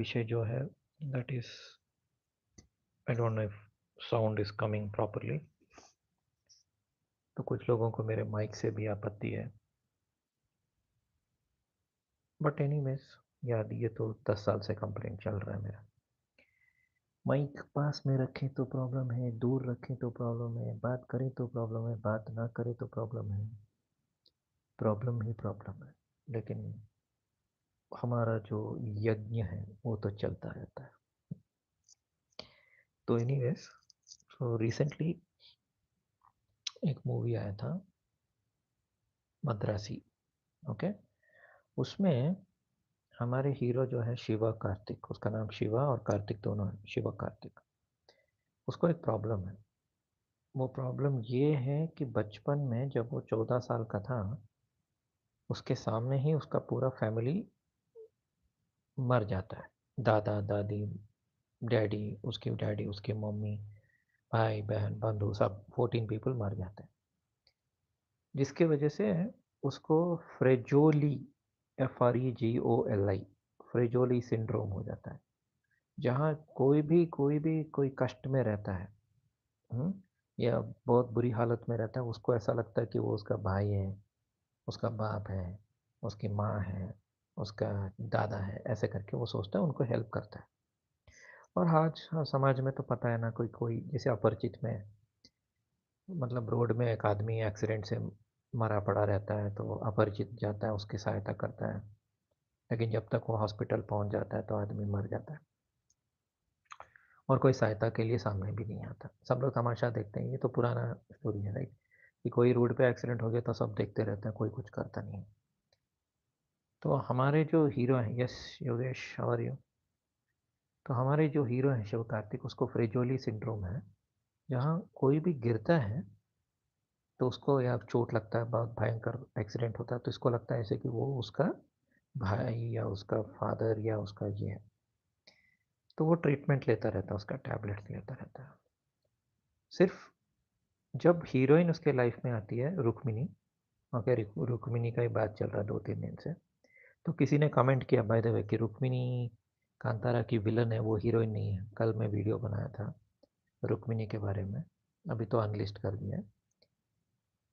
विषय जो है that is I don't know if sound is coming properly. तो कुछ लोगों को मेरे माइक से भी आपत्ति है, बट एनीवेज यार ये तो 10 साल से कंप्लेंट चल रहा है मेरा। माइक पास में रखें तो प्रॉब्लम है, दूर रखें तो प्रॉब्लम है, बात करें तो प्रॉब्लम है, बात ना करें तो प्रॉब्लम है। प्रॉब्लम ही प्रॉब्लम है। लेकिन हमारा जो यज्ञ है वो तो चलता रहता है। तो एनीवेज, सो रिसेंटली एक मूवी आया था मद्रासी। ओके, उसमें हमारे हीरो जो है शिवा कार्तिक, उसका नाम शिवा और कार्तिक दोनों है, शिवा कार्तिक। उसको एक प्रॉब्लम है। वो प्रॉब्लम ये है कि बचपन में जब वो 14 साल का था, उसके सामने ही उसका पूरा फैमिली मर जाता है। दादा दादी, डैडी, उसकी मम्मी, भाई बहन बंधु सब 14 पीपल मर जाते हैं। जिसकी वजह से उसको फ्रेजोली, FREGOLI, फ्रेजोली सिंड्रोम हो जाता है। जहाँ कोई कष्ट में रहता है, हम्म, या बहुत बुरी हालत में रहता है, उसको ऐसा लगता है कि वो उसका भाई है, उसका बाप है, उसकी माँ है, उसका दादा है। ऐसे करके वो सोचता है, उनको हेल्प करता है। और आज समाज में तो पता है ना, कोई कोई जैसे अपरिचित में, मतलब रोड में एक आदमी एक्सीडेंट से मरा पड़ा रहता है तो अपरिचित जाता है, उसकी सहायता करता है। लेकिन जब तक वो हॉस्पिटल पहुंच जाता है तो आदमी मर जाता है और कोई सहायता के लिए सामने भी नहीं आता। सब लोग तमाशा देखते हैं। ये तो पुराना स्टोरी है, राइट? कि कोई रोड पे एक्सीडेंट हो गया तो सब देखते रहते हैं, कोई कुछ करता नहीं है। तो हमारे जो हीरो हैं, yes Yogesh, how are you? तो हमारे जो हीरो हैं शिव कार्तिक, उसको फ्रेजोली सिंड्रोम है। जहाँ कोई भी गिरता है तो उसको या चोट लगता है, बहुत भयंकर एक्सीडेंट होता है, तो इसको लगता है ऐसे कि वो उसका भाई या उसका फादर या उसका ये है। तो वो ट्रीटमेंट लेता रहता है, उसका टैबलेट्स लेता रहता है। सिर्फ जब हीरोइन उसके लाइफ में आती है, रुक्मिनी, ओके, रुक्मिनी का ही बात चल रहा है 2-3 दिन से। तो किसी ने कमेंट किया बाय द वे कि रुक्मिनी कांतारा की विलन है, वो हीरोइन नहीं है। कल मैं वीडियो बनाया था रुक्मिनी के बारे में, अभी तो अनलिस्ट कर दिया है।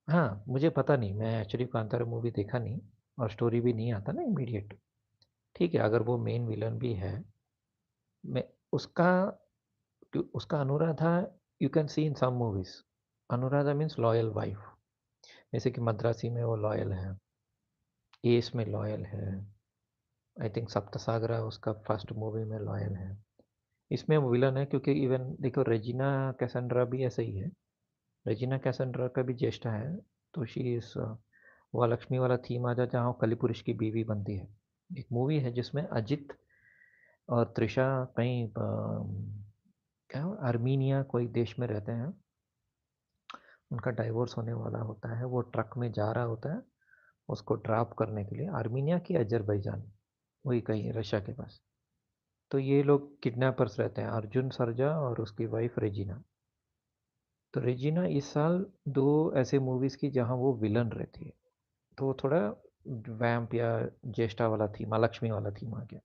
हाँ, मुझे पता नहीं, मैं एक्चुअली कांतारा मूवी देखा नहीं, और स्टोरी भी नहीं आता ना इमीडिएट। ठीक है, अगर वो मेन विलन भी है, मैं उसका उसका Anuradha, you can see in some movies. Anuradha means loyal wife. जैसे कि मद्रासी में वो लॉयल है, एस में लॉयल है, आई थिंक सप्तसागरा उसका फर्स्ट मूवी में लॉयल है। इसमें वो विलन है क्योंकि इवन देखो रेजिना कैसेंड्रा भी ऐसे ही है। रेजिना कैसेंड्रा का भी ज्येष्ठा है। तो शी इज वो लक्ष्मी वाला थीम आ जाए, जहाँ वो कलीपुरुष की बीवी बनती है। एक मूवी है जिसमें अजित और त्रिशा कहीं क्या आर्मीनिया कोई देश में रहते हैं। उनका डाइवोर्स होने वाला होता है, वो ट्रक में जा रहा होता है उसको ड्रॉप करने के लिए, आर्मीनिया की अजरबैजान, वही कहीं रशिया के पास। तो ये लोग किडनैपर्स रहते हैं, अर्जुन सरजा और उसकी वाइफ रेजिना। तो रेजिना इस साल दो ऐसे मूवीज़ की जहाँ वो विलन रहती है। तो वो थोड़ा वैम्प या ज्येष्ठा वाला थीम, अलक्ष्मी वाला थीम आ गया।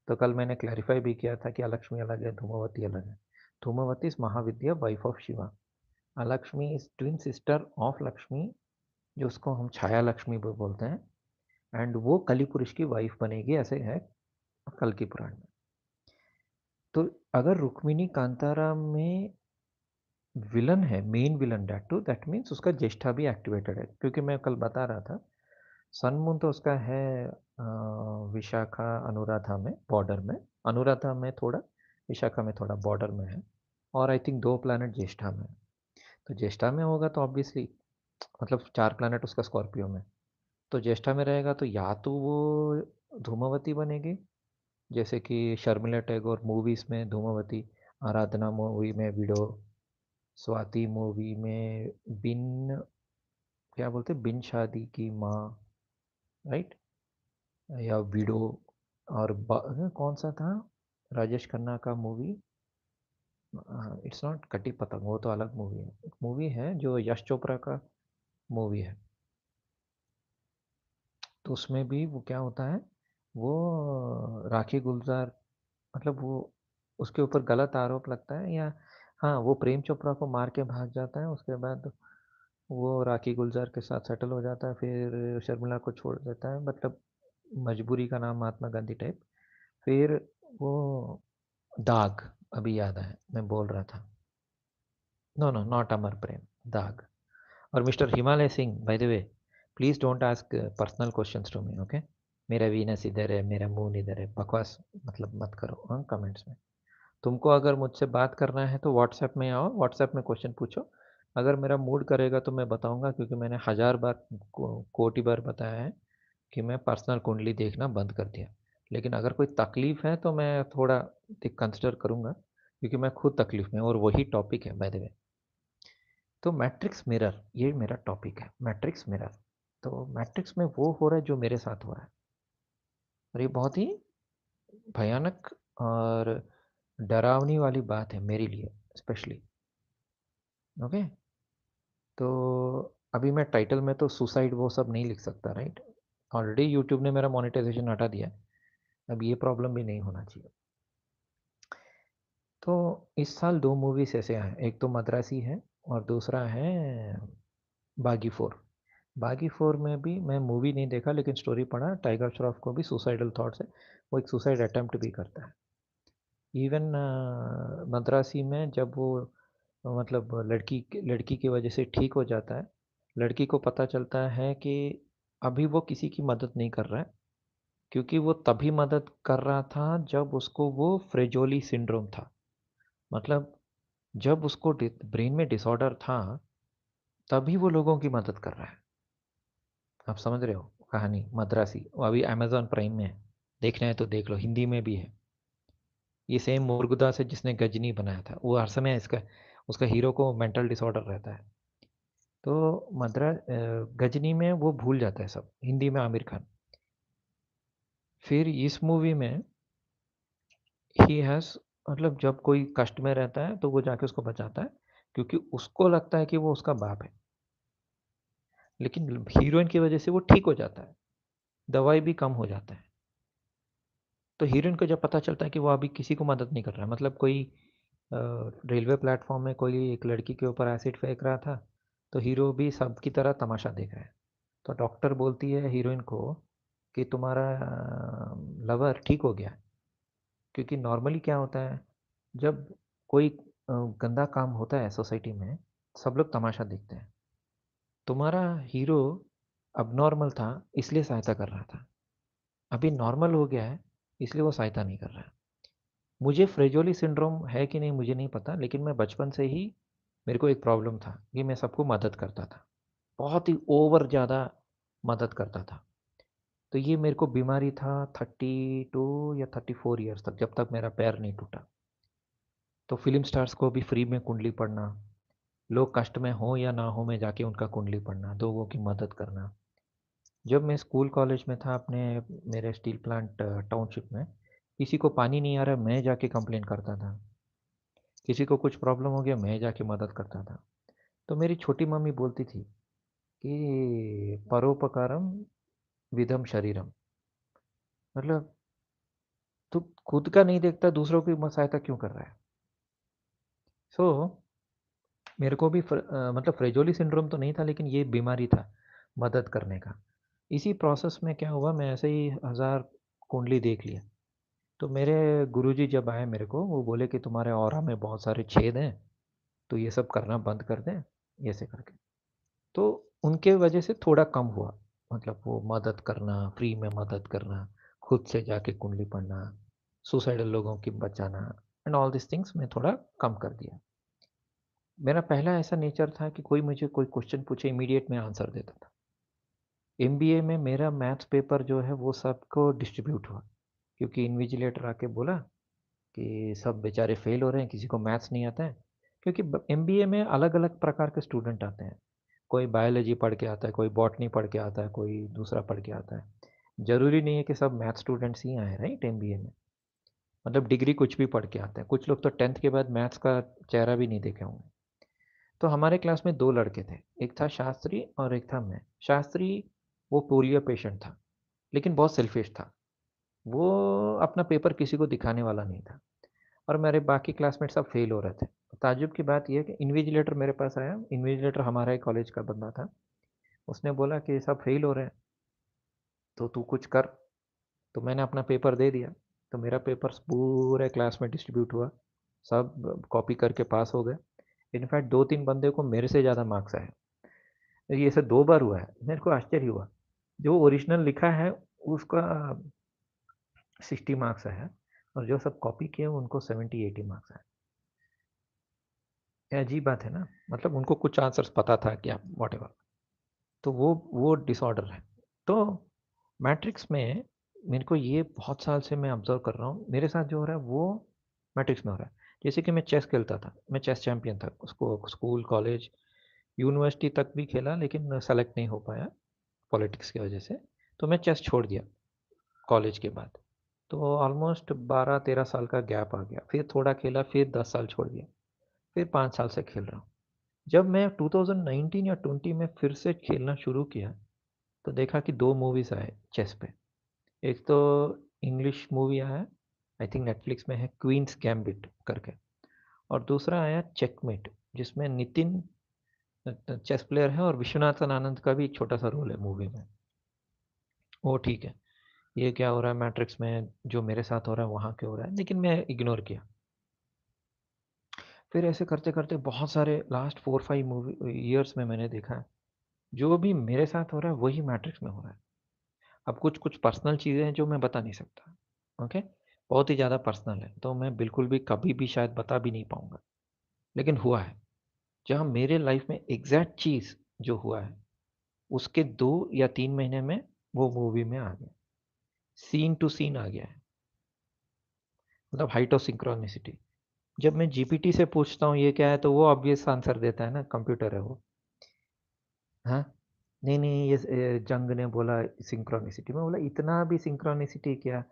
तो कल मैंने क्लैरिफाई भी किया था कि अलक्ष्मी अलग है, धूमावती अलग है। Dhumavati is Mahavidya, wife of Shiva. Alakshmi is twin sister of Lakshmi, जो उसको हम छाया लक्ष्मी भी बोलते हैं। एंड वो कली पुरुष की वाइफ बनेगी, ऐसे है कल की पुराण में। तो अगर रुक्मिणी कांतारा में विलन है, main villain, date to that means उसका ज्येष्ठा भी एक्टिवेटेड है। क्योंकि मैं कल बता रहा था, सन मून तो उसका है विशाखा अनुराधा में, बॉर्डर में। अनुराधा में थोड़ा, विशाखा में थोड़ा बॉर्डर में है। और आई थिंक 2 प्लैनेट ज्येष्ठा में है। तो ज्येष्ठा में होगा तो ऑब्वियसली, मतलब 4 प्लैनेट उसका स्कॉर्पियो में। तो ज्येष्ठा में रहेगा तो या तो वो धूमावती बनेगी, जैसे कि शर्मिला टैगोर मूवीज में धूमावती, आराधना मूवी में विडो, स्वाति मूवी में बिन, क्या बोलते, बिन शादी की माँ, राइट, या विडो। और कौन सा था राजेश खन्ना का मूवी, इट्स नॉट कटी पतंग, वो तो अलग मूवी है। एक मूवी है जो यश चोपड़ा का मूवी है, तो उसमें भी वो क्या होता है, वो राखी गुलजार मतलब वो उसके ऊपर गलत आरोप लगता है या हाँ, वो प्रेम चोपड़ा को मार के भाग जाता है, उसके बाद वो राखी गुलज़ार के साथ सेटल हो जाता है, फिर शर्मिला को छोड़ देता है, मतलब मजबूरी का नाम महात्मा गांधी टाइप। फिर वो दाग, अभी याद आया, मैं बोल रहा था। No, no, not Amar Prem, Daag. और mister Himalay Singh, by the way, please don't ask personal questions to me, okay? मेरा वीनस इधर है, मेरा मून इधर है, बकवास मतलब मत करो हाँ, कमेंट्स में। तुमको अगर मुझसे बात करना है तो व्हाट्सएप में आओ, व्हाट्सएप में क्वेश्चन पूछो। अगर मेरा मूड करेगा तो मैं बताऊँगा, क्योंकि मैंने हज़ार बार कोटि बार बताया है कि मैं पर्सनल कुंडली देखना बंद कर दिया। लेकिन अगर कोई तकलीफ़ है तो मैं थोड़ा कंसिडर करूँगा, क्योंकि मैं खुद तकलीफ़ में हूँ और वही टॉपिक है बाय द वे। तो मैट्रिक्स मिरर, ये मेरा टॉपिक है, मैट्रिक्स मिरर। तो मैट्रिक्स में वो हो रहा है जो मेरे साथ हो रहा है, और ये बहुत ही भयानक और डरावनी वाली बात है मेरे लिए स्पेशली। ओके, तो अभी मैं टाइटल में तो सुसाइड वो सब नहीं लिख सकता, राइट? ऑलरेडी यूट्यूब ने मेरा मोनेटाइजेशन हटा दिया है, अब ये प्रॉब्लम भी नहीं होना चाहिए। तो इस साल दो मूवीज ऐसे हैं, एक तो मद्रासी है और दूसरा है बागी फोर। बागी फोर में भी मैं मूवी नहीं देखा, लेकिन स्टोरी पढ़ा, टाइगर श्रॉफ को भी सुसाइडल थॉट्स है, वो एक सुसाइड अटेम्प्ट भी करता है। इवन मद्रासी में जब वो मतलब लड़की की वजह से ठीक हो जाता है, लड़की को पता चलता है कि अभी वो किसी की मदद नहीं कर रहा है, क्योंकि वो तभी मदद कर रहा था जब उसको वो फ्रेजोली सिंड्रोम था। मतलब जब उसको ब्रेन में डिसऑर्डर था, तभी वो लोगों की मदद कर रहा है। आप समझ रहे हो कहानी? मद्रासी वो अभी अमेजॉन प्राइम में है, देखना है तो देख लो, हिंदी में भी है। ये सेम मुर्गदास है जिसने गजनी बनाया था, वो हर समय इसका उसका हीरो को मेंटल डिसऑर्डर रहता है। तो गजनी में वो भूल जाता है सब, हिंदी में आमिर खान। फिर इस मूवी में ही हैज़, मतलब जब कोई कष्ट में रहता है तो वो जाके उसको बचाता है, क्योंकि उसको लगता है कि वो उसका बाप है। लेकिन हीरोइन की वजह से वो ठीक हो जाता है, दवाई भी कम हो जाता है। तो हीरोइन को जब पता चलता है कि वो अभी किसी को मदद नहीं कर रहा है, मतलब कोई रेलवे प्लेटफॉर्म में कोई एक लड़की के ऊपर एसिड फेंक रहा था, तो हीरो भी सबकी तरह तमाशा देख रहा है। तो डॉक्टर बोलती है हीरोइन को कि तुम्हारा लवर ठीक हो गया। क्योंकि नॉर्मली क्या होता है, जब कोई गंदा काम होता है सोसाइटी में, सब लोग तमाशा देखते हैं। तुम्हारा हीरो अबनॉर्मल था, इसलिए सहायता कर रहा था। अभी नॉर्मल हो गया है, इसलिए वो सहायता नहीं कर रहा है। मुझे फ्रेजोली सिंड्रोम है कि नहीं मुझे नहीं पता, लेकिन मैं बचपन से ही, मेरे को एक प्रॉब्लम था कि मैं सबको मदद करता था, बहुत ही ओवर ज़्यादा मदद करता था। तो ये मेरे को बीमारी था 32 या 34 ईयर्स तक, जब तक मेरा पैर नहीं टूटा। तो फिल्म स्टार्स को भी फ्री में कुंडली पढ़ना, लोग कष्ट में हो या ना हो, मैं जाके उनका कुंडली पढ़ना, लोगों की मदद करना। जब मैं स्कूल कॉलेज में था अपने, मेरे स्टील प्लांट टाउनशिप में, किसी को पानी नहीं आ रहा, मैं जाके कंप्लेन करता था। किसी को कुछ प्रॉब्लम हो गया, मैं जाके मदद करता था। तो मेरी छोटी मम्मी बोलती थी कि परोपकारम विधम शरीरम, मतलब तू खुद का नहीं देखता, दूसरों की सहायता क्यों कर रहा है? सो मेरे को भी मतलब फ्रेजोली सिंड्रोम तो नहीं था, लेकिन ये बीमारी था मदद करने का। इसी प्रोसेस में क्या हुआ, मैं ऐसे ही हज़ार कुंडली देख लिया। तो मेरे गुरुजी जब आए मेरे को, वो बोले कि तुम्हारे ऑरा में बहुत सारे छेद हैं, तो ये सब करना बंद कर दें, ऐसे करके। तो उनके वजह से थोड़ा कम हुआ, मतलब वो मदद करना, फ्री में मदद करना, खुद से जाके कुंडली पढ़ना, सुसाइडल लोगों की बचाना, एंड ऑल दिस थिंग्स मैं थोड़ा कम कर दिया। मेरा पहला ऐसा नेचर था कि कोई मुझे कोई क्वेश्चन पूछे, इमीडिएट मैं आंसर देता था। एमबीए में मेरा मैथ्स पेपर जो है वो सबको डिस्ट्रीब्यूट हुआ, क्योंकि इन्विजिलेटर आके बोला कि सब बेचारे फेल हो रहे हैं, किसी को मैथ्स नहीं आता है। क्योंकि एमबीए में अलग अलग प्रकार के स्टूडेंट आते हैं, कोई बायोलॉजी पढ़ के आता है, कोई बॉटनी पढ़ के आता है, कोई दूसरा पढ़ के आता है। जरूरी नहीं है कि सब मैथ स्टूडेंट्स ही आए, राइट? एमबीए में मतलब डिग्री कुछ भी पढ़ के आते हैं, कुछ लोग तो 10th के बाद मैथ्स का चेहरा भी नहीं देखे होंगे। तो हमारे क्लास में दो लड़के थे, एक था शास्त्री और एक था मैं। शास्त्री वो पोलियो पेशेंट था, लेकिन बहुत सेल्फिश था। वो अपना पेपर किसी को दिखाने वाला नहीं था और मेरे बाकी क्लासमेट सब फेल हो रहे थे। ताज्जुब की बात ये है कि इन्विजिलेटर मेरे पास आया, इन्विजिलेटर हमारा ही कॉलेज का बंदा था। उसने बोला कि सब फेल हो रहे हैं, तो तू कुछ कर। तो मैंने अपना पेपर दे दिया, तो मेरा पेपर पूरे क्लास में डिस्ट्रीब्यूट हुआ, सब कॉपी करके पास हो गए। इनफैक्ट 2-3 बंदे को मेरे से ज़्यादा मार्क्स आए। ये ऐसे 2 बार हुआ है, मेरे को आश्चर्य हुआ। जो ओरिजिनल लिखा है उसका 60 मार्क्स आया और जो सब कॉपी किए उनको 70-80 मार्क्स आए। ये अजीब बात है ना? मतलब उनको कुछ आंसर्स पता था क्या व्हाटएवर। तो वो डिसऑर्डर है। तो मैट्रिक्स में मेरे को ये बहुत साल से मैं ऑब्ज़र्व कर रहा हूँ, मेरे साथ जो हो रहा है वो मैट्रिक्स में हो रहा है। जैसे कि मैं चेस खेलता था, मैं चेस चैंपियन था। उसको स्कूल, कॉलेज, यूनिवर्सिटी तक भी खेला लेकिन सेलेक्ट नहीं हो पाया पॉलिटिक्स की वजह से। तो मैं चेस छोड़ दिया कॉलेज के बाद। तो ऑलमोस्ट 12-13 साल का गैप आ गया। फिर थोड़ा खेला, फिर 10 साल छोड़ दिया, फिर 5 साल से खेल रहा हूँ। जब मैं 2019 या 20 में फिर से खेलना शुरू किया, तो देखा कि 2 मूवीज़ आए चेस पे। एक तो इंग्लिश मूवी आया, आई थिंक नेटफ्लिक्स में है, क्वीन्स गैम्बिट करके, और दूसरा आया चेकमेट, जिसमें नितिन चेस प्लेयर है और विश्वनाथन आनंद का भी एक छोटा-सा रोल है मूवी में। वो ठीक है, ये क्या हो रहा है मैट्रिक्स में, जो मेरे साथ हो रहा है वहाँ क्यों हो रहा है, लेकिन मैं इग्नोर किया। फिर ऐसे करते-करते बहुत सारे लास्ट 4-5 मूवी ईयर्स में मैंने देखा है, जो भी मेरे साथ हो रहा है वही मैट्रिक्स में हो रहा है। अब कुछ-कुछ पर्सनल चीज़ें हैं जो मैं बता नहीं सकता, ओके? बहुत ही ज़्यादा पर्सनल है, तो मैं बिल्कुल भी कभी भी शायद बता भी नहीं पाऊँगा। लेकिन हुआ है, जहाँ मेरे लाइफ़ में एग्ज़ैक्ट चीज़ जो हुआ है, उसके 2 या 3 महीने में वो मूवी में आ गया। सीन टू सीन आ गया है, मतलब हाइट ऑफ सिंक्रोनिसिटी। जब मैं जीपीटी से पूछता हूँ ये क्या है, तो वो ऑब्वियस आंसर देता है ना, कंप्यूटर है वो। हाँ? नहीं, नहीं, जंग ने बोला सिंक्रोनिसिटी। मैं बोला इतना भी सिंक्रोनिसिटी क्या,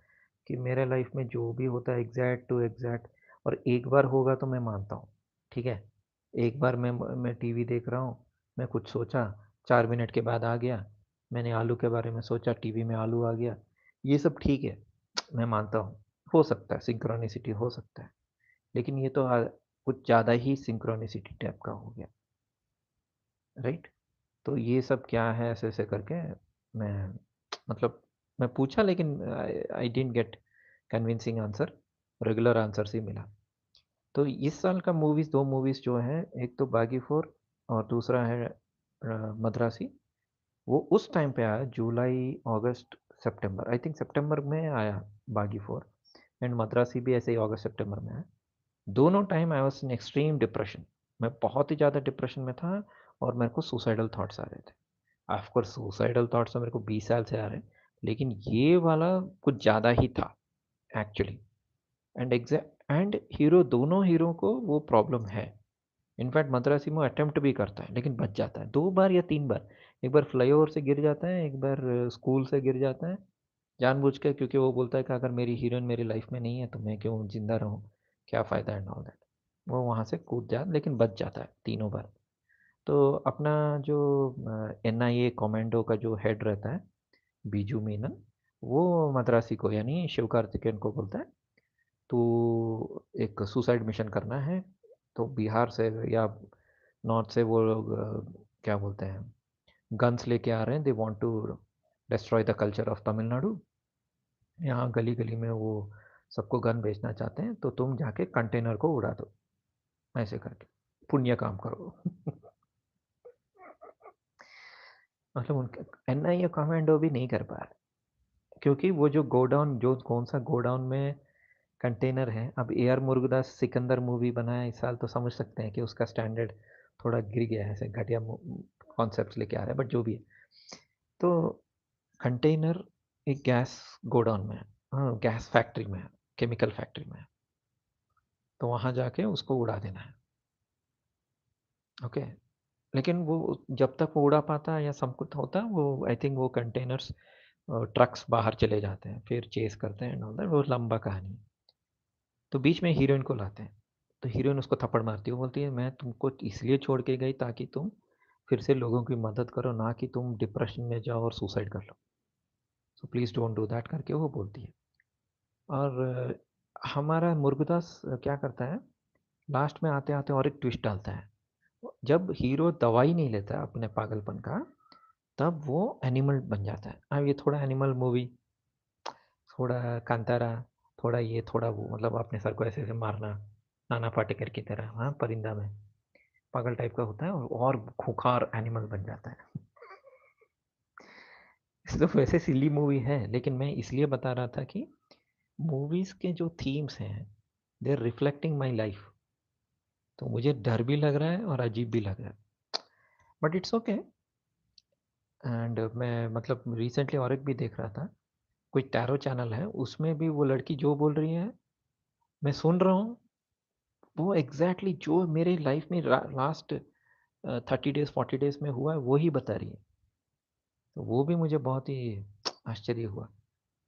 कि मेरे लाइफ में जो भी होता है एग्ज़ैक्ट टू एग्ज़ैक्ट, और एक बार होगा तो मैं मानता हूँ, ठीक है? एक बार मैं टीवी देख रहा हूँ, मैं कुछ सोचा, 4 मिनट के बाद आ गया, मैंने आलू के बारे में सोचा, टीवी में आलू आ गया, ये सब ठीक है, मैं मानता हूँ, हो सकता है सिंक्रोनिसिटी हो सकता है। लेकिन ये तो कुछ ज़्यादा ही सिंक्रोनिसिटी टाइप का हो गया, राइट? तो ये सब क्या है ऐसे-ऐसे करके मैं मतलब मैं पूछा, लेकिन I didn't get convincing answer, regular answers ही मिला। तो इस साल का मूवीज़ 2 मूवीज़ जो हैं, एक तो बागीफोर और दूसरा है मद्रासी। वो उस टाइम पे आया जुलाई, अगस्त, सितंबर, आई थिंक सितंबर में आया बागीफोर, एंड मद्रासी भी ऐसे ही अगस्त सितंबर में आया। दोनों time I was in extreme depression. मैं बहुत ही ज़्यादा डिप्रेशन में था और मेरे को सुसाइडल थॉट्स आ रहे थे। ऑफ कोर्स सुसाइडल थॉट्स तो मेरे को 20 साल से आ रहे हैं, लेकिन ये वाला कुछ ज़्यादा ही था एक्चुअली। एंड हीरो, दोनों हीरो को वो प्रॉब्लम है। इनफैक्ट मद्रासिमो अटेम्प्ट भी करता है लेकिन बच जाता है 2 बार या 3 बार। एक बार फ्लाईओवर से गिर जाता है, एक बार स्कूल से गिर जाता है, जानबूझ के, क्योंकि वो बोलता है कि अगर मेरी हीरोइन मेरी लाइफ में नहीं है तो मैं क्यों ज़िंदा रहूँ? क्या फ़ायदा एंड ऑल दैट। वो वहाँ से कूद जा लेकिन बच जाता है तीनों बार। तो अपना जो एनआईए कमांडो का जो हेड रहता है, बीजू मीनन, वो मद्रासी को यानी शिवकार्तिकेयन को बोलता है, "तू एक सुसाइड मिशन करना है।" तो बिहार से या नॉर्थ से वो लोग क्या बोलते हैं, गन्स लेके आ रहे हैं, they want to destroy the culture of Tamil Nadu. यहाँ गली-गली में वो सबको गन बेचना चाहते हैं, तो तुम जाके कंटेनर को उड़ा दो, ऐसे करके, पुण्य काम करो। मतलब उनका एनआईए कमांडो भी नहीं कर पा रहे, क्योंकि वो जो गोडाउन, जो कौन-सा गोडाउन में कंटेनर है, अब A R Murugadoss Sikandar movie बनाया इस साल, तो समझ सकते हैं कि उसका स्टैंडर्ड थोड़ा गिर गया है, ऐसे घटिया कॉन्सेप्ट्स लेके आ रहा है, बट जो भी है। तो कंटेनर एक गैस गोडाउन में है, हाँ, गैस फैक्ट्री में है, केमिकल फैक्ट्री में है, तो वहाँ जाके उसको उड़ा देना है, ओके। लेकिन वो जब तक वो उड़ा पाता है या सब कुछ होता है, वो आई थिंक वो कंटेनर्स ट्रक्स बाहर चले जाते हैं, फिर चेज़ करते हैं एंड ऑल दैट, वो लंबा कहानी है। तो बीच में हीरोइन को लाते हैं, तो हीरोइन उसको थप्पड़ मारती है, वो बोलती है, "मैं तुमको इसलिए छोड़ के गई ताकि तुम फिर से लोगों की मदद करो, ना कि तुम डिप्रेशन में जाओ और सुसाइड कर लो। So please don't do that" करके वो बोलती है। और हमारा मुर्गदास क्या करता है, लास्ट में आते-आते और एक ट्विस्ट डालता है। जब हीरो दवाई नहीं लेता अपने पागलपन का, तब वो एनिमल बन जाता है। अब ये थोड़ा एनिमल मूवी, थोड़ा कांतारा, थोड़ा ये, थोड़ा वो, मतलब अपने सर को ऐसे-ऐसे मारना, नाना पाटेकर की तरह, हाँ, परिंदा में, पागल टाइप का होता है और खूंखार एनिमल बन जाता है। तो वैसे सिली मूवी है, लेकिन मैं इसलिए बता रहा था कि मूवीज़ के जो थीम्स हैं, they are reflecting my life. तो मुझे डर भी लग रहा है और अजीब भी लग रहा है। But it's okay. एंड मैं मतलब रिसेंटली और एक भी देख रहा था, कोई टैरो चैनल है, उसमें भी वो लड़की जो बोल रही है, मैं सुन रहा हूँ, वो एग्ज़ैक्टली जो मेरे लाइफ में लास्ट 30 डेज़ 40 डेज़ में हुआ है, वो ही बता रही है। तो वो भी मुझे बहुत ही आश्चर्य हुआ।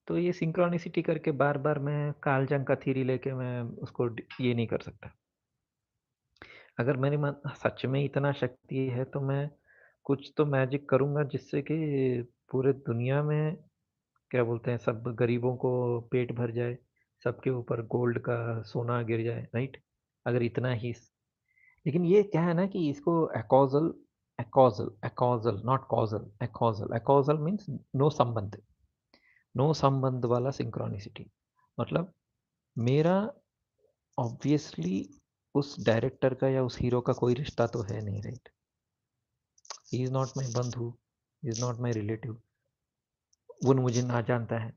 तो ये सिंक्रोनिसिटी करके बार-बार मैं कार्ल जंग का थ्योरी लेके मैं उसको ये नहीं कर सकता। अगर मेरे में सच में इतना शक्ति है, तो मैं कुछ तो मैजिक करूँगा जिससे कि पूरे दुनिया में, क्या बोलते हैं, सब गरीबों को पेट भर जाए, सबके ऊपर गोल्ड का सोना गिर जाए, राइट? अगर इतना ही, लेकिन ये क्या है ना कि इसको एकॉज़ल, नॉट कॉज़ल, एकॉज़ल मीन्स नो संबंध, नो संबंध वाला सिंक्रोनिसिटी। मतलब मेरा ऑब्वियसली उस डायरेक्टर का या उस हीरो का कोई रिश्ता तो है नहीं, right? He is not my बंधु, he is not my relative. वो मुझे ना जानता है,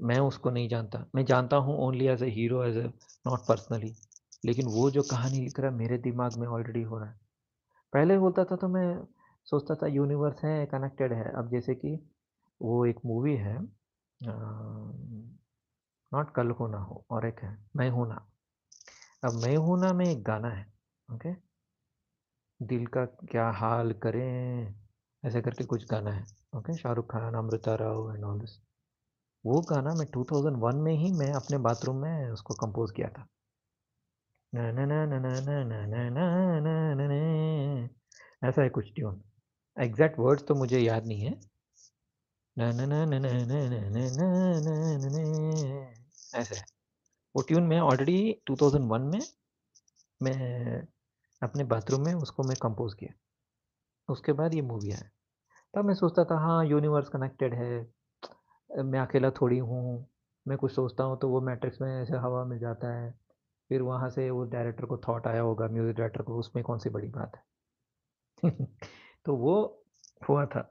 मैं उसको नहीं जानता। मैं जानता हूँ only as a hero, as a, not personally. लेकिन वो जो कहानी लिख रहा है मेरे दिमाग में ऑलरेडी हो रहा है। पहले होता था तो मैं सोचता था यूनिवर्स है, कनेक्टेड है। अब जैसे कि वो एक मूवी है, नॉट कल हो ना हो, और एक है मैं हूं ना। अब मैं हूं ना में एक गाना है, ओके, दिल का क्या हाल करें, ऐसे करके कुछ गाना है, okay, Shahrukh Khan, Amrita Rao and all this. वो गाना मैं 2001 में ही मैं अपने बाथरूम में उसको कंपोज किया था। ना ना ना ना ना ना ना ना ना ना ना ना, ऐसा है कुछ ट्यून। एग्जैक्ट वर्ड्स तो मुझे याद नहीं है। ना ना ना ना ना ना ना ना ना ना ना, ऐसे है। वो ट्यून मैं ऑलरेडी 2001 में मैं अपने बाथरूम में उसको मैं कंपोज किया। उसके बाद ये मूवी आया। तब मैं सोचता था हाँ यूनिवर्स कनेक्टेड है, मैं अकेला थोड़ी हूँ। मैं कुछ सोचता हूँ तो वो मैट्रिक्स में ऐसे हवा में जाता है, फिर वहाँ से वो डायरेक्टर को थॉट आया होगा, म्यूजिक डायरेक्टर को, उसमें कौन सी बड़ी बात है। तो वो हुआ था।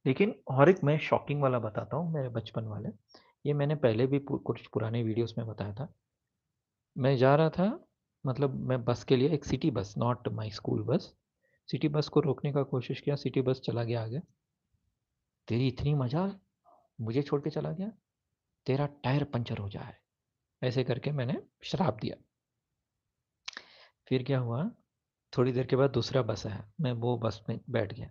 लेकिन और एक मैं शॉकिंग वाला बताता हूँ, मेरे बचपन वाले। ये मैंने पहले भी कुछ पुराने वीडियोस में बताया था। मैं जा रहा था, मतलब मैं बस के लिए, एक city bus, not my school bus, city bus को रोकने का कोशिश किया, सिटी बस चला गया आगे। तेरी इतनी मजा, मुझे छोड़ के चला गया, तेरा टायर पंचर हो जाए, ऐसे करके मैंने श्राप दिया। फिर क्या हुआ, थोड़ी देर के बाद दूसरा बस आया, मैं वो बस में बैठ गया।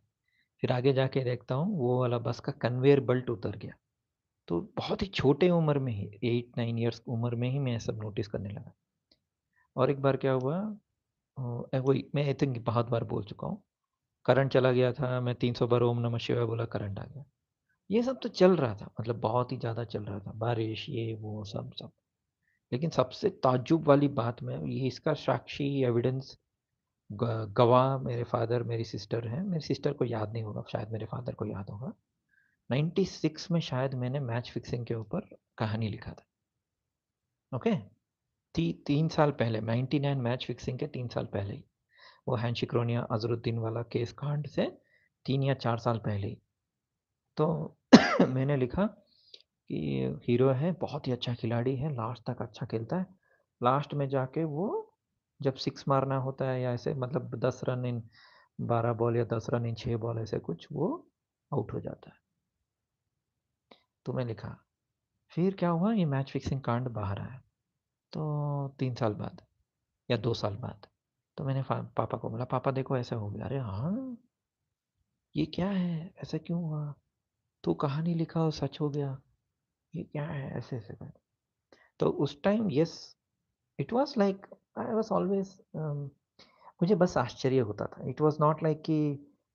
फिर आगे जाके देखता हूँ वो वाला बस का कन्वेयर बेल्ट उतर गया। तो बहुत ही छोटे उम्र में ही, 8-9 इयर्स उम्र में ही मैं सब नोटिस करने लगा। और एक बार क्या हुआ, वही मैं आई थिंक बहुत बार बोल चुका हूँ, करंट चला गया था, मैं 300 बार ओम नमः शिवाय बोला, करंट आ गया। ये सब तो चल रहा था, मतलब बहुत ही ज़्यादा चल रहा था, बारिश ये वो सब सब। लेकिन सबसे ताज्जुब वाली बात में ये, इसका साक्षी एविडेंस, गवाह मेरे फादर, मेरी सिस्टर हैं। मेरी सिस्टर को याद नहीं होगा, शायद मेरे फादर को याद होगा। 96 में शायद मैंने मैच फिक्सिंग के ऊपर कहानी लिखा था, ओके। 3 साल पहले, 99 मैच फिक्सिंग के 3 साल पहले ही, वो हैंड शिक्रोनिया अजरुद्दीन वाला केस कांड से 3 या 4 साल पहले ही। तो मैंने लिखा कि हीरो है, बहुत ही अच्छा खिलाड़ी है, लास्ट तक अच्छा खेलता है, लास्ट में जाके वो जब सिक्स मारना होता है या ऐसे, मतलब 10 रन इन 12 बॉल या 10 रन इन 6 बॉल, ऐसे कुछ, वो आउट हो जाता है। तो मैं लिखा, फिर क्या हुआ, ये मैच फिक्सिंग कांड बाहर आया, तो 3 साल बाद या 2 साल बाद, तो मैंने पापा को बोला, पापा देखो ऐसा हो गया। अरे हाँ, ये क्या है, ऐसा क्यों हुआ, तू कहानी लिखा और सच हो गया, ये क्या है, ऐसे ऐसे कर। तो उस time, yes, it was like, I was always, मुझे बस आश्चर्य होता था। इट वाज नॉट लाइक कि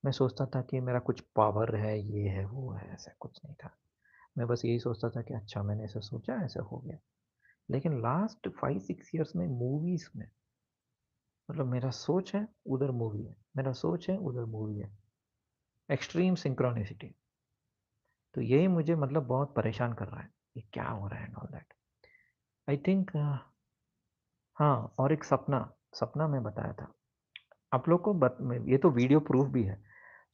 मैं सोचता था कि मेरा कुछ पावर है, ये है वो है, ऐसा कुछ नहीं था। मैं बस यही सोचता था कि अच्छा मैंने ऐसा सोचा, ऐसा हो गया। लेकिन लास्ट 5-6 इयर्स में मूवीज़ में मतलब मेरा सोच है, उधर मूवी है, मेरा सोच है, उधर मूवी है। Extreme synchronicity. तो यही मुझे मतलब बहुत परेशान कर रहा है, ये क्या हो रहा है and all that. I think हाँ, और एक सपना, सपना मैं बताया था। आप लोग को ये तो वीडियो प्रूफ भी है।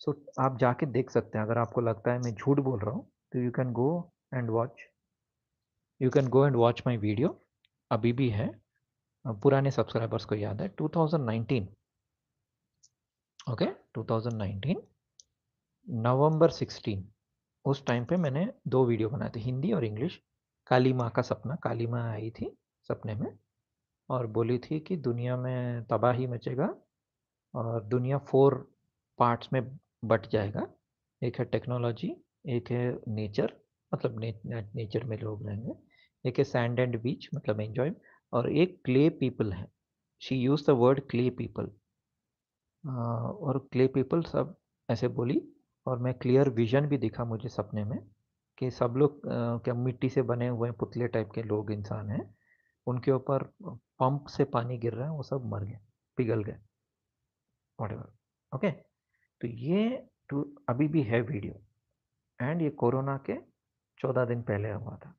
सो आप जाके देख सकते हैं, अगर आपको लगता है मैं झूठ बोल रहा हूँ, तो you can go and watch my video. अभी भी है, पुराने सब्सक्राइबर्स को याद है 2019, ओके 2019 नवंबर 16, उस टाइम पे मैंने 2 वीडियो बनाए थे, हिंदी और इंग्लिश। काली माँ का सपना, काली माँ आई थी सपने में और बोली थी कि दुनिया में तबाही मचेगा और दुनिया 4 पार्ट्स में बट जाएगा। एक है टेक्नोलॉजी, एक है नेचर, मतलब नेचर में लोग रहेंगे, एक है सैंड एंड बीच मतलब एंजॉय, और एक क्ले पीपल है। She use the word clay people, और क्ले पीपल सब ऐसे बोली। और मैं क्लियर विजन भी दिखा मुझे सपने में कि सब लोग क्या मिट्टी से बने हुए पुतले टाइप के लोग इंसान हैं, उनके ऊपर पंप से पानी गिर रहा है, वो सब मर गए, पिघल गए, व्हाटएवर। ओके, तो ये अभी भी है वीडियो, एंड ये कोरोना के 14 दिन पहले हुआ था।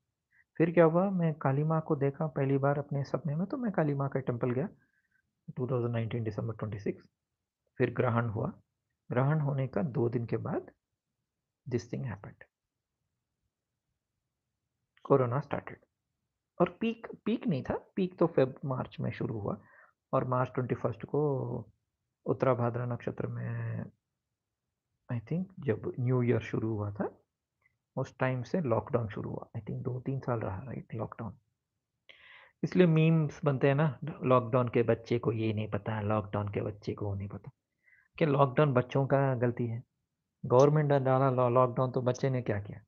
फिर क्या हुआ, मैं काली माँ को देखा पहली बार अपने सपने में, तो मैं काली माँ का टेम्पल गया 2019 दिसंबर 26। फिर ग्रहण हुआ, ग्रहण होने का 2 दिन के बाद this thing happened, corona started. और पीक पीक नहीं था, पीक तो फेब मार्च में शुरू हुआ, और मार्च 21 को उत्तराभाद्रा नक्षत्र में आई थिंक जब न्यू ईयर शुरू हुआ था, उस टाइम से लॉकडाउन शुरू हुआ। आई थिंक 2-3 साल रहा राइट लॉकडाउन। इसलिए मीम्स बनते हैं ना, लॉकडाउन के बच्चे को ये नहीं पता, लॉकडाउन के बच्चे को वो नहीं पता। कि लॉकडाउन बच्चों का गलती है, गवर्नमेंट ने डाला लॉकडाउन, तो बच्चे ने क्या किया?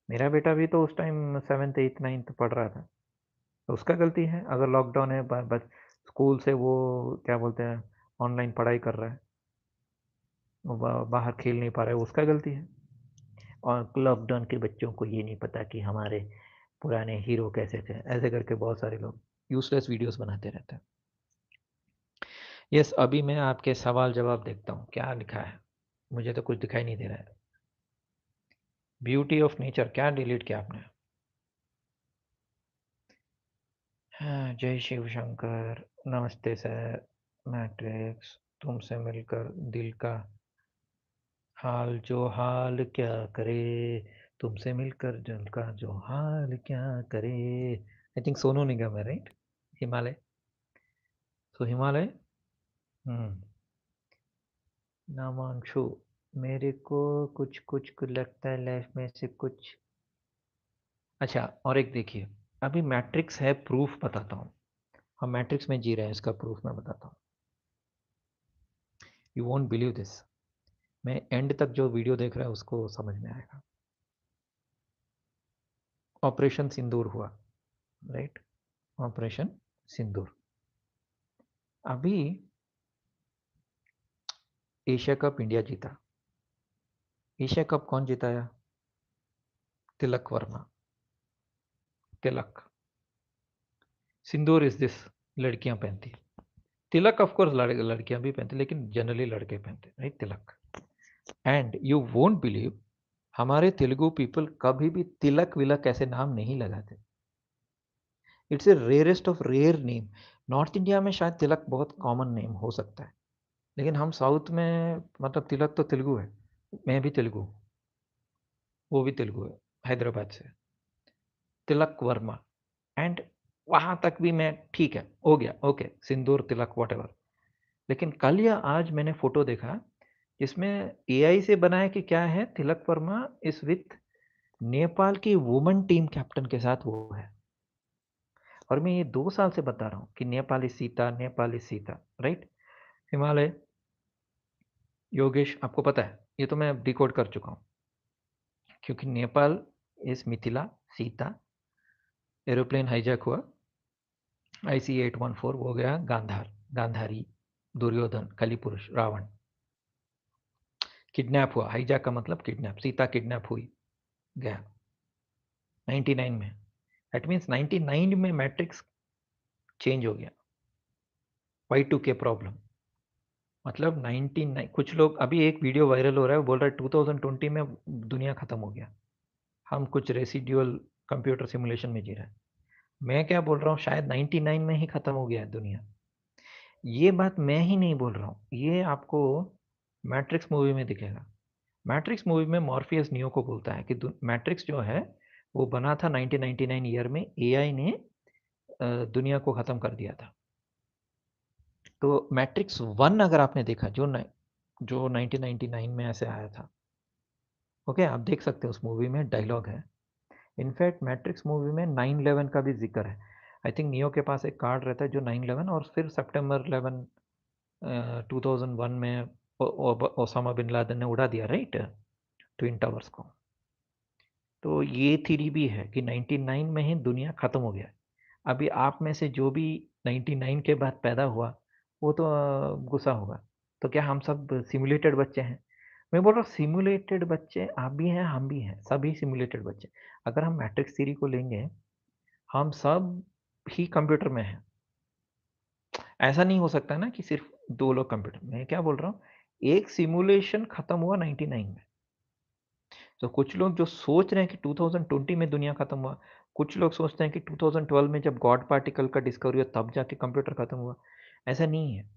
मेरा बेटा भी तो उस टाइम 7th 8th 9th पढ़ रहा था, तो उसका गलती है अगर लॉकडाउन है, स्कूल से वो क्या बोलते हैं ऑनलाइन पढ़ाई कर रहा है, वो बाहर खेल नहीं पा रहा है, उसका गलती है। और लॉकडाउन के बच्चों को ये नहीं पता कि हमारे पुराने हीरो कैसे थे, ऐसे करके बहुत सारे लोग यूजलेस वीडियोस बनाते रहते हैं। यस, अभी मैं आपके सवाल जवाब देखता हूँ क्या लिखा है, मुझे तो कुछ दिखाई नहीं दे रहा है। ब्यूटी ऑफ नेचर क्या डिलीट किया आपने? हाँ, जय शिव शंकर, नमस्ते सर। मैट्रिक्स, तुमसे मिलकर दिल का हाल जो हाल क्या करे, तुमसे मिलकर दिल का जो हाल क्या करे। आई थिंक सोनू निगम है राइट? हिमालय, सो हिमालय। हम्म। नामांशु, मेरे को कुछ लगता है लाइफ में से कुछ। अच्छा, और एक देखिए, अभी मैट्रिक्स है, प्रूफ बताता हूँ। हम मैट्रिक्स में जी रहे हैं, इसका प्रूफ मैं बताता हूँ। यू वोंट बिलीव दिस, मैं एंड तक जो वीडियो देख रहा है उसको समझ में आएगा। ऑपरेशन सिंदूर हुआ राइट, ऑपरेशन सिंदूर। अभी एशिया कप इंडिया जीता। एशिया कप कौन जिताया? तिलक वर्मा, तिलक। सिंदूर इज दिस, लड़कियां पहनती है। तिलक ऑफ कोर्स लड़कियां भी पहनती, लेकिन जनरली लड़के पहनते right Tilak. And you won't believe, हमारे तेलुगु पीपल कभी भी तिलक विलक ऐसे नाम नहीं लगाते। It's a rarest of rare name. North India में शायद तिलक बहुत कॉमन नेम हो सकता है, लेकिन हम साउथ में मतलब तिलक तो तेलुगु है। मैं भी तेलुगु हूँ, वो भी तेलुगु है, हैदराबाद से। तिलक वर्मा, एंड वहां तक भी मैं ठीक है, हो गया ओके, सिंदूर तिलक वॉटेवर। लेकिन कल या आज मैंने फोटो देखा जिसमें एआई से बना है कि क्या है, तिलक वर्मा इस विथ नेपाल की वुमेन टीम कैप्टन के साथ वो है। और मैं ये 2 साल से बता रहा हूँ कि नेपाली सीता, नेपाली सीता राइट। हिमालय, योगेश, आपको पता है ये तो मैं डिकोड कर चुका हूँ, क्योंकि नेपाल इस मिथिला, सीता, एरोप्लेन हाईजैक हुआ, IC-814 वो गया गांधार, गांधारी, दुर्योधन, कलिपुरुष, रावण, किडनैप हुआ, हाईजैक का मतलब किडनैप, सीता किडनैप हुई, गया। 99 में। दैट मीन्स 99 में मैट्रिक्स चेंज हो गया। Y2K प्रॉब्लम मतलब 99। कुछ लोग अभी एक वीडियो वायरल हो रहा है, वो बोल रहा है 2020 में दुनिया खत्म हो गया, हम कुछ रेसिडुअल कंप्यूटर सिमुलेशन में जी रहे हैं। मैं क्या बोल रहा हूँ, शायद 99 में ही खत्म हो गया है दुनिया। ये बात मैं ही नहीं बोल रहा हूँ, ये आपको मैट्रिक्स मूवी में दिखेगा। मैट्रिक्स मूवी में मॉर्फियस नियो को बोलता है कि मैट्रिक्स जो है वो बना था 1999 ईयर में, एआई ने दुनिया को खत्म कर दिया था। तो मैट्रिक्स 1 अगर आपने देखा जो 1999 में ऐसे आया था, ओके, आप देख सकते हो उस मूवी में डायलॉग है। इनफैक्ट मैट्रिक्स मूवी में 9/11 का भी जिक्र है। आई थिंक नियो के पास एक कार्ड रहता है जो 9/11 और फिर सितंबर 11 2001 में ओसामा बिन लादेन ने उड़ा दिया, राइट, ट्विन टावर्स को। तो ये थ्योरी भी है कि 99 में ही दुनिया खत्म हो गया। अभी आप में से जो भी 99 के बाद पैदा हुआ वो तो गुस्सा होगा। तो क्या हम सब सिमुलेटेड बच्चे हैं? मैं बोल रहा हूँ सिमुलेटेड बच्चे आप भी हैं, हम भी हैं, सभी सिमुलेटेड बच्चे। अगर हम मैट्रिक्स थ्योरी को लेंगे, हम सब ही कंप्यूटर में हैं। ऐसा नहीं हो सकता ना कि सिर्फ 2 लोग कंप्यूटर में। मैं क्या बोल रहा हूँ, एक सिमुलेशन खत्म हुआ 99 में। तो कुछ लोग जो सोच रहे हैं कि 2020 में दुनिया खत्म हुआ, कुछ लोग सोचते हैं कि 2012 में जब गॉड पार्टिकल का डिस्कवरी हुआ तब जाके कंप्यूटर खत्म हुआ। ऐसा नहीं है।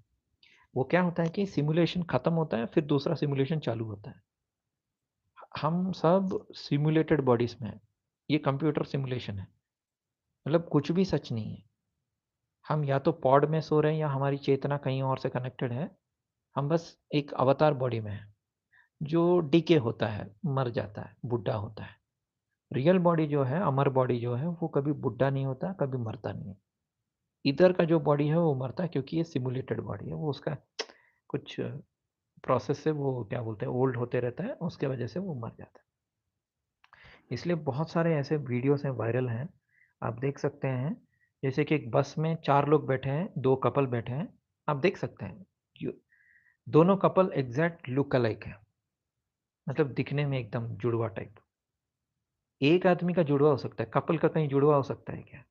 वो क्या होता है कि सिमुलेशन खत्म होता है, फिर दूसरा सिमुलेशन चालू होता है। हम सब सिमुलेटेड बॉडीज में हैं। ये कंप्यूटर सिमुलेशन है। मतलब कुछ भी सच नहीं है। हम या तो पॉड में सो रहे हैं या हमारी चेतना कहीं और से कनेक्टेड है। हम बस एक अवतार बॉडी में है जो डीके होता है, मर जाता है, बुढ़ा होता है। रियल बॉडी जो है, अमर बॉडी जो है, वो कभी बुढ़ा नहीं होता, कभी मरता नहीं है। इधर का जो बॉडी है वो मरता है क्योंकि ये सिमुलेटेड बॉडी है। वो उसका कुछ प्रोसेस से वो क्या बोलते हैं, ओल्ड होते रहता है, उसके वजह से वो मर जाता है। इसलिए बहुत सारे ऐसे वीडियोस हैं, वायरल हैं, आप देख सकते हैं। जैसे कि एक बस में 4 लोग बैठे हैं, 2 कपल बैठे हैं, आप देख सकते हैं। दोनों कपल एग्जैक्ट लुक अलाइक है, मतलब दिखने में एकदम जुड़वा टाइप। एक आदमी का जुड़वा हो सकता है, कपल का कहीं जुड़वा हो सकता है क्या?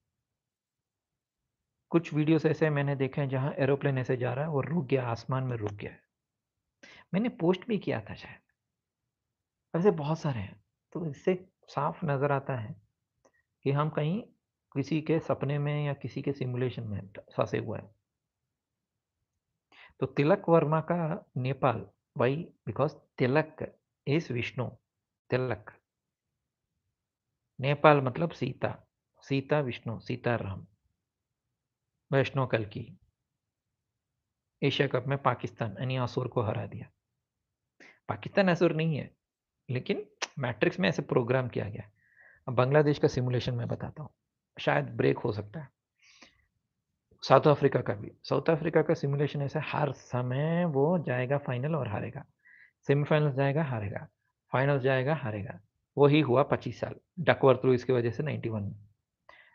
कुछ वीडियोस ऐसे मैंने देखे हैं जहाँ एरोप्लेन ऐसे जा रहा है और रुक गया, आसमान में रुक गया है। मैंने पोस्ट भी किया था शायद। ऐसे बहुत सारे हैं। तो इससे साफ नज़र आता है कि हम कहीं किसी के सपने में या किसी के सिमुलेशन में फंसे हुए हैं। तो तिलक वर्मा का Nepal, why? Because Tilak is Vishnu. Tilak, Nepal मतलब सीता, सीता विष्णु, सीताराम। वैष्णो कल की एशिया कप में पाकिस्तान यानी असुर को हरा दिया। पाकिस्तान असुर नहीं है, लेकिन मैट्रिक्स में ऐसे प्रोग्राम किया गया। अब बांग्लादेश का सिमुलेशन मैं बताता हूँ, शायद ब्रेक हो सकता है। साउथ अफ्रीका का भी, साउथ अफ्रीका का सिमुलेशन ऐसा, हर समय वो जाएगा फाइनल और हारेगा, सेमीफाइनल जाएगा हारेगा, फाइनल जाएगा हारेगा। वही हुआ 25 साल डकवर्थ लुईस की वजह से 91 में।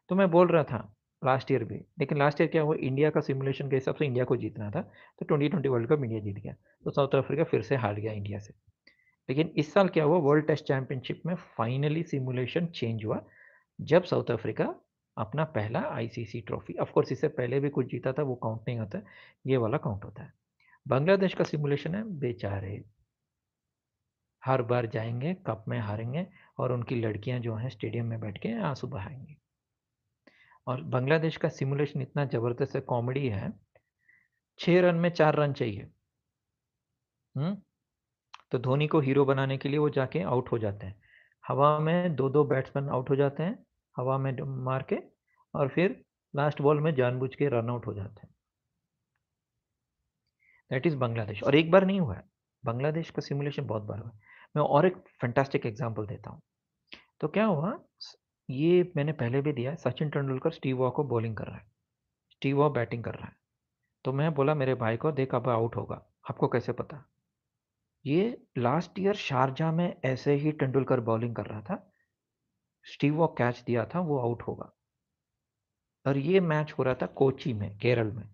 तो मैं बोल रहा था लास्ट ईयर भी, लेकिन लास्ट ईयर क्या हुआ, इंडिया का सिमुलेशन के हिसाब से इंडिया को जीतना था, तो 2020 वर्ल्ड कप इंडिया जीत गया, तो साउथ अफ्रीका फिर से हार गया इंडिया से। लेकिन इस साल क्या हुआ, वर्ल्ड टेस्ट चैंपियनशिप में फाइनली सिमुलेशन चेंज हुआ, जब साउथ अफ्रीका अपना पहला आईसीसी ट्रॉफी, ऑफ कोर्स इससे पहले भी कुछ जीता था, वो काउंट नहीं होता, ये वाला काउंट होता है। बांग्लादेश का सिमुलेशन है, बेचारे हर बार जाएंगे, कप में हारेंगे, और उनकी लड़कियां जो हैं स्टेडियम में बैठ के आंसू बहाएंगी। और बांग्लादेश का सिमुलेशन इतना ज़बरदस्त है, कॉमेडी है। 6 रन में 4 रन चाहिए। हम्म तो धोनी को हीरो बनाने के लिए वो जाके आउट हो जाते हैं। हवा में दो दो बैट्समैन आउट हो जाते हैं, हवा में मार के, और फिर लास्ट बॉल में जानबूझ के रन आउट हो जाते हैं। That is Bangladesh. और एक बार नहीं हुआ है, बांग्लादेश का सिमुलेशन बहुत बार हुआ है। मैं और एक फैंटास्टिक एग्जांपल देता हूँ। तो क्या हुआ, ये मैंने पहले भी दिया है, सचिन तेंदुलकर स्टीव वॉ को बॉलिंग कर रहा है, स्टीव वॉ बैटिंग कर रहा है। तो मैं बोला मेरे भाई को, देख अब आउट होगा। आपको कैसे पता? ये लास्ट ईयर शारजा में ऐसे ही तेंदुलकर बॉलिंग कर रहा था, स्टीव वॉ कैच दिया था, वो आउट होगा। और ये मैच हो रहा था कोची में, केरल में।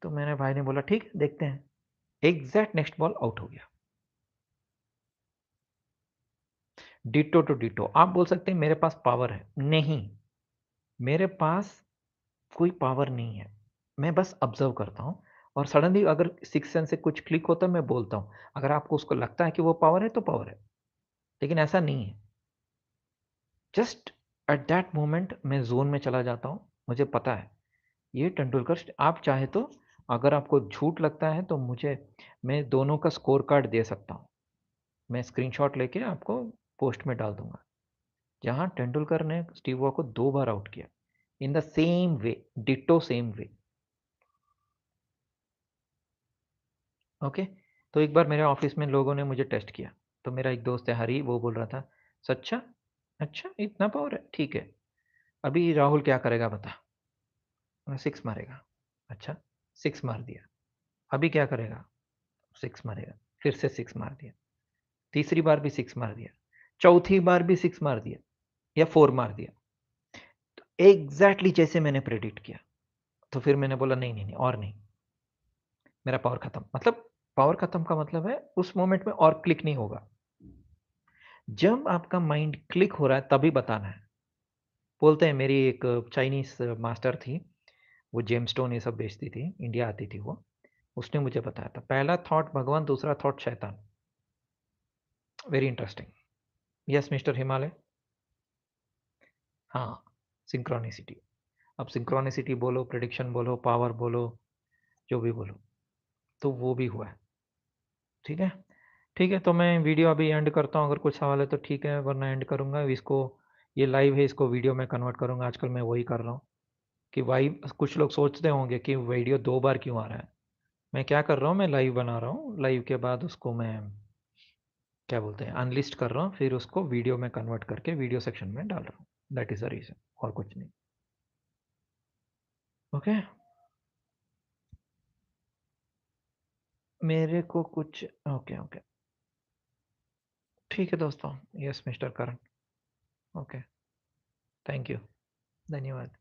तो मेरे भाई ने बोला ठीक है देखते हैं, एग्जैक्ट नेक्स्ट बॉल आउट हो गया। Ditto to ditto. आप बोल सकते हैं मेरे पास पावर है, नहीं, मेरे पास कोई पावर नहीं है। मैं बस ऑब्ज़र्व करता हूँ और सडनली अगर सिक्स्थ सेंस से कुछ क्लिक होता है, मैं बोलता हूँ। अगर आपको उसको लगता है कि वो पावर है, तो पावर है, लेकिन ऐसा नहीं है। जस्ट एट दैट मोमेंट मैं ज़ोन में चला जाता हूँ, मुझे पता है, ये तेंदुलकर आप चाहे तो अगर आपको झूठ लगता है, तो मैं दोनों का स्कोर कार्ड दे सकता हूँ। मैं स्क्रीनशॉट लेके आपको पोस्ट में डाल दूँगा। जहाँ तेंदुलकर ने स्टीव वॉ को 2 बार आउट किया, in the same way, ditto same way, okay? तो एक बार मेरे ऑफ़िस में लोगों ने मुझे टेस्ट किया, तो मेरा एक दोस्त है हरी, वो बोल रहा था, "सच्चा? अच्छा, इतना पावर है? ठीक है, अभी राहुल क्या करेगा बता?" 6 मारेगा। अच्छा, 6 मार दिया। अभी क्या करेगा? 6 मारेगा। फिर से 6 मार दिया। तीसरी बार भी 6 मार दिया। चौथी बार भी 6 मार दिया या 4 मार दिया। तो एग्ज़ैक्टली जैसे मैंने प्रेडिक्ट किया। तो फिर मैंने बोला नहीं, नहीं, नहीं और नहीं, मेरा पावर खत्म। मतलब पावर खत्म का मतलब है उस मोमेंट में और क्लिक नहीं होगा। जब आपका माइंड क्लिक हो रहा है तभी बताना है। बोलते हैं मेरी एक चाइनीज़ मास्टर थी, वो जेमस्टोन ये सब बेचती थी, इंडिया आती थी वो। उसने मुझे बताया था, पहला थॉट भगवान, दूसरा थॉट शैतान। Very interesting. Yes mister Himalaya. हाँ, सिंक्रोनिसिटी। अब सिंक्रोनिसिटी बोलो, प्रेडिक्शन बोलो, पावर बोलो, जो भी बोलो, तो वो भी हुआ है। ठीक है? ठीक है, तो मैं वीडियो अभी एंड करता हूँ, अगर कुछ सवाल है तो ठीक है, वरना एंड करूँगा। इसको ये लाइव है, इसको वीडियो में कन्वर्ट करूँगा, आजकल मैं वही कर रहा हूँ कि वाइव कुछ लोग सोचते होंगे कि वीडियो 2 बार क्यों आ रहा है? मैं क्या कर रहा हूँ, मैं लाइव बना रहा हूँ, लाइव के बाद उसको मैं क्या बोलते हैं, अनलिस्ट कर रहा हूँ, फिर उसको वीडियो में कन्वर्ट करके वीडियो सेक्शन में डाल रहा हूँ। दैट इज़ द रीज़न, और कुछ नहीं। ओके? मेरे को कुछ ओके, ओके। ठीक है दोस्तों। Yes mister Karan. Okay, thank you. धन्यवाद।